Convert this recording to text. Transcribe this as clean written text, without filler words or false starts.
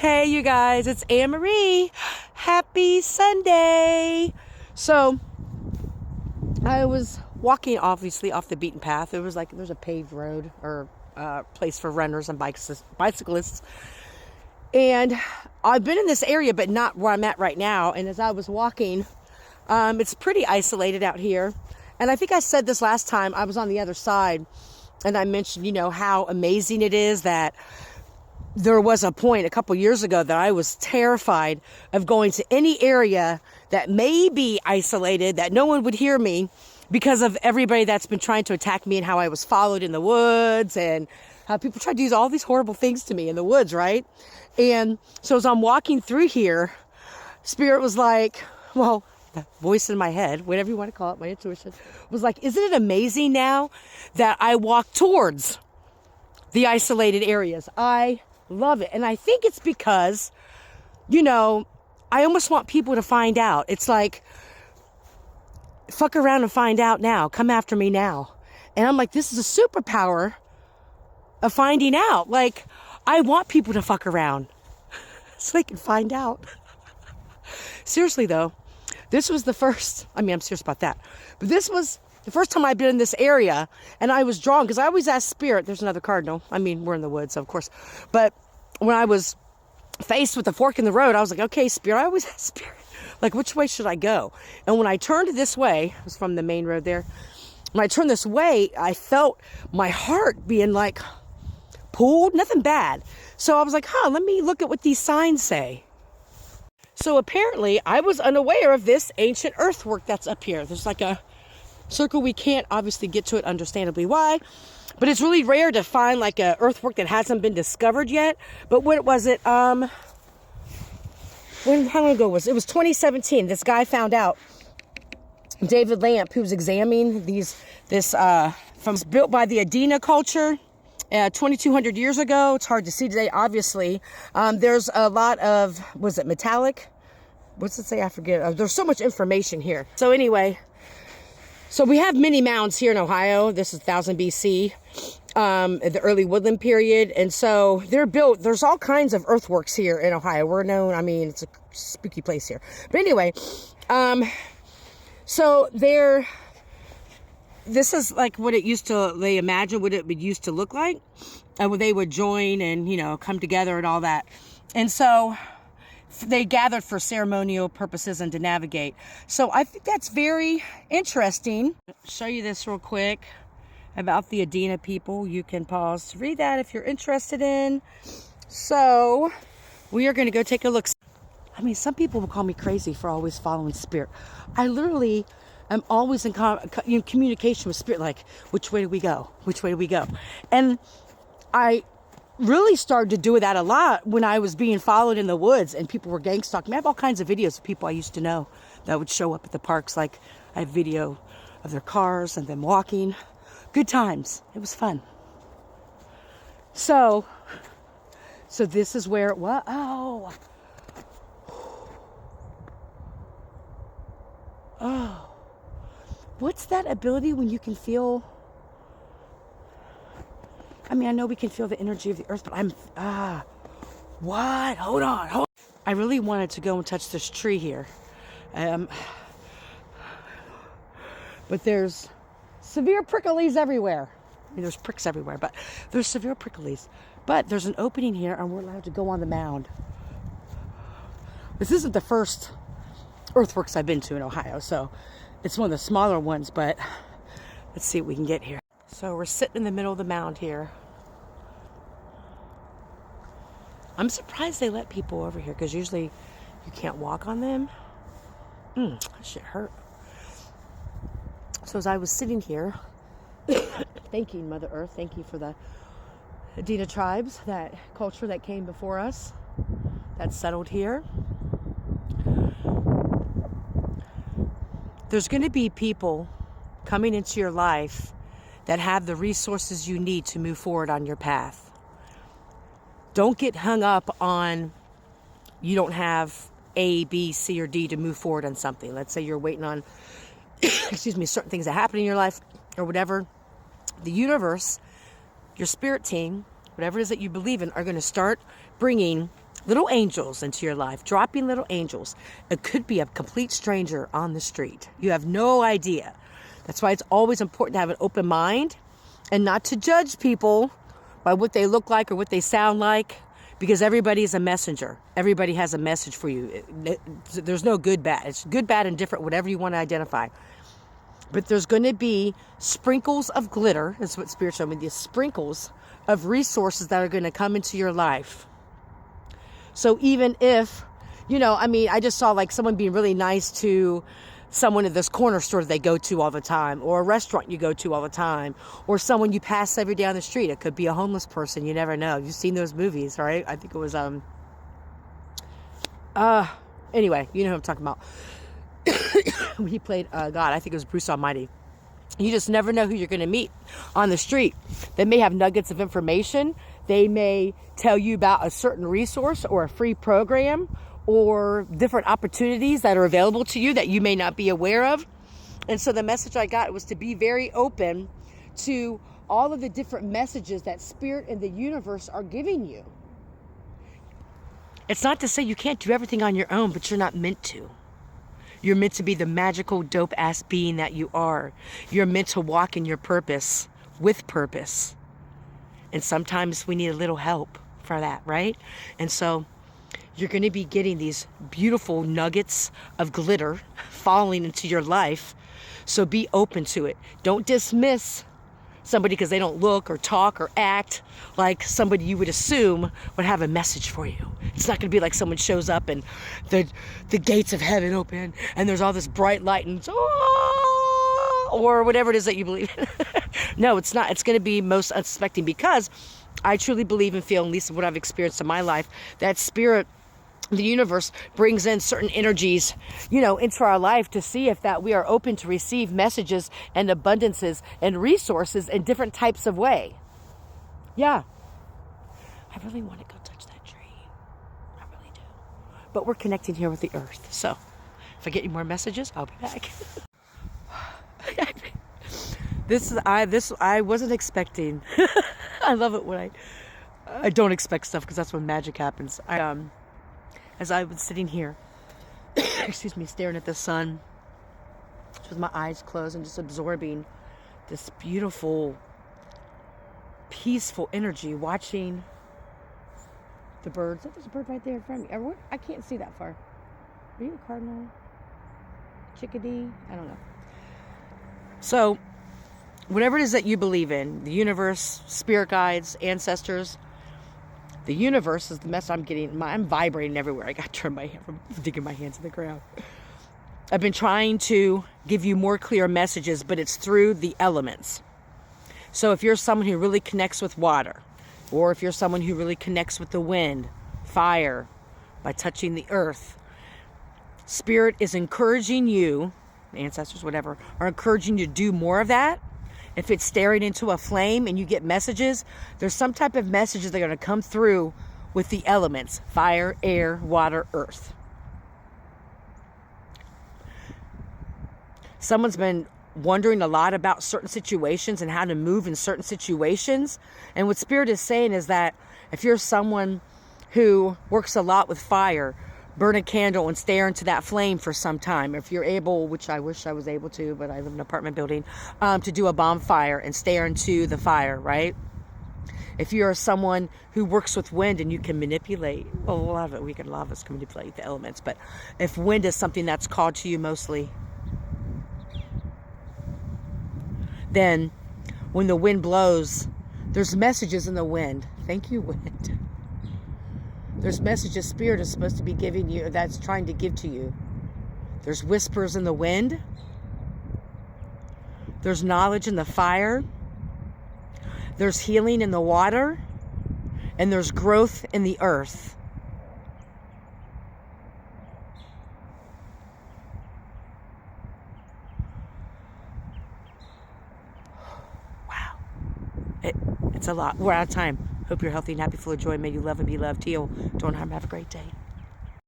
Hey, you guys, it's Anne Marie. Happy Sunday. So, I was walking obviously off the beaten path. There's a paved road or place for runners and bicyclists. And I've been in this area, but not where I'm at right now. And as I was walking, it's pretty isolated out here. And I think I said this last time I was on the other side, and I mentioned, how amazing it is that there was a point a couple years ago that I was terrified of going to any area that may be isolated, that no one would hear me because of everybody that's been trying to attack me and how I was followed in the woods and how people try to do all these horrible things to me in the woods, right? And so as I'm walking through here, Spirit was like, well, the voice in my head, whatever you want to call it, my intuition, was like, isn't it amazing now that I walk towards the isolated areas? I love it. And I think it's because, I almost want people to find out. It's like, fuck around and find out now. Come after me now. And I'm like, this is a superpower of finding out. Like, I want people to fuck around so they can find out. Seriously, though, this was the first, I'm serious about that. But this was the first time I've been in this area, and I was drawn, because I always ask Spirit, there's another cardinal. We're in the woods, of course. But when I was faced with the fork in the road, I was like, okay, Spirit, I always ask Spirit, like, which way should I go? And when I turned this way, it was from the main road there. When I turned this way, I felt my heart being like pulled, nothing bad. So I was like, let me look at what these signs say. So apparently I was unaware of this ancient earthwork that's up here. There's like a circle. We can't obviously get to it, understandably why, but it's really rare to find like a earthwork that hasn't been discovered yet. But when was it? How long ago was it? It was 2017. This guy found out, David Lamp, who was examining this from built by the Adena culture 2,200 years ago. It's hard to see today, obviously. There's a lot of, was it metallic? What's it say? I forget. There's so much information here. So anyway, so we have many mounds here in Ohio. This is 1000 BC, the early woodland period. And so they're built, there's all kinds of earthworks here in Ohio. We're known, it's a spooky place here. But anyway, so this is like what it used to, they imagine what it would used to look like. And they would join and, come together and all that. And so they gathered for ceremonial purposes and to navigate. So I think that's very interesting. I'll show you this real quick about the Adena people. You can pause to read that if you're interested in. So we are going to go take a look. Some people will call me crazy for always following Spirit. I literally am always in communication with Spirit, like, which way do we go? Which way do we go? And I really started to do that a lot when I was being followed in the woods and people were gang stalking me. I have all kinds of videos of people I used to know that would show up at the parks. Like, I have video of their cars and them walking. Good times. It was fun. So this is where it was. Oh, what's that ability when you can feel? I know we can feel the energy of the earth, but what? Hold on. I really wanted to go and touch this tree here. But there's severe pricklies everywhere. There's pricks everywhere, but there's severe pricklies. But there's an opening here, and we're allowed to go on the mound. This isn't the first earthworks I've been to in Ohio, so it's one of the smaller ones, but let's see what we can get here. So we're sitting in the middle of the mound here. I'm surprised they let people over here, because usually you can't walk on them. That shit hurt. So as I was sitting here, thanking Mother Earth, thank you for the Adena tribes, that culture that came before us, that settled here. There's going to be people coming into your life that have the resources you need to move forward on your path. Don't get hung up on you don't have A, B, C, or D to move forward on something. Let's say you're waiting on, certain things that happen in your life or whatever. The universe, your spirit team, whatever it is that you believe in, are going to start bringing little angels into your life, dropping little angels. It could be a complete stranger on the street. You have no idea. That's why it's always important to have an open mind and not to judge people by what they look like or what they sound like, because everybody is a messenger. Everybody has a message for you. There's no good, bad. It's good, bad, and different, whatever you want to identify. But there's going to be sprinkles of glitter. That's what Spirit showed me. These sprinkles of resources that are going to come into your life. So even if, I just saw like someone being really nice to someone at this corner store that they go to all the time, or a restaurant you go to all the time, or someone you pass every day on the street. It could be a homeless person. You never know. You've seen those movies, right? I think it was, anyway, you know who I'm talking about. When he played God, I think it was Bruce Almighty. You just never know who you're going to meet on the street. They may have nuggets of information. They may tell you about a certain resource or a free program or different opportunities that are available to you that you may not be aware of. And so the message I got was to be very open to all of the different messages that Spirit and the universe are giving you. It's not to say you can't do everything on your own, but you're not meant to. You're meant to be the magical, dope-ass being that you are. You're meant to walk in your purpose, with purpose. And sometimes we need a little help for that, right? And so you're going to be getting these beautiful nuggets of glitter falling into your life. So be open to it. Don't dismiss somebody because they don't look or talk or act like somebody you would assume would have a message for you. It's not going to be like someone shows up and the gates of heaven open and there's all this bright light and or whatever it is that you believe in. No, it's not. It's going to be most unsuspecting, because I truly believe and feel, at least what I've experienced in my life, that Spirit, the universe, brings in certain energies, into our life to see if that we are open to receive messages and abundances and resources in different types of way. Yeah. I really want to go touch that tree. I really do. But we're connecting here with the earth. So if I get any more messages, I'll be back. I wasn't expecting. I love it when I don't expect stuff, because that's when magic happens. As I was sitting here, excuse me, staring at the sun, just with my eyes closed and just absorbing this beautiful, peaceful energy, watching the birds. Oh, there's a bird right there in front of me. I can't see that far. Are you a cardinal? Chickadee? I don't know. So, whatever it is that you believe in, the universe, spirit guides, ancestors, the universe is the message I'm getting. I'm vibrating everywhere. I got to turn my hand from digging my hands in the ground. I've been trying to give you more clear messages, but it's through the elements. So if you're someone who really connects with water, or if you're someone who really connects with the wind, fire, by touching the earth, Spirit is encouraging you, ancestors, whatever, are encouraging you to do more of that. If it's staring into a flame and you get messages, there's some type of messages that are going to come through with the elements: fire, air, water, earth. Someone's been wondering a lot about certain situations and how to move in certain situations. And what Spirit is saying is that if you're someone who works a lot with fire, burn a candle and stare into that flame for some time. If you're able, which I wish I was able to, but I live in an apartment building, to do a bonfire and stare into the fire, right? If you're someone who works with wind and you can manipulate, well, a lot of us can manipulate the elements, but if wind is something that's called to you mostly, then when the wind blows, there's messages in the wind. Thank you, wind. There's messages Spirit is supposed to be giving you, that's trying to give to you. There's whispers in the wind. There's knowledge in the fire. There's healing in the water. And there's growth in the earth. Wow. It's a lot. We're out of time. Hope you're healthy and happy, full of joy. May you love and be loved. Heal. Don't harm. Have a great day.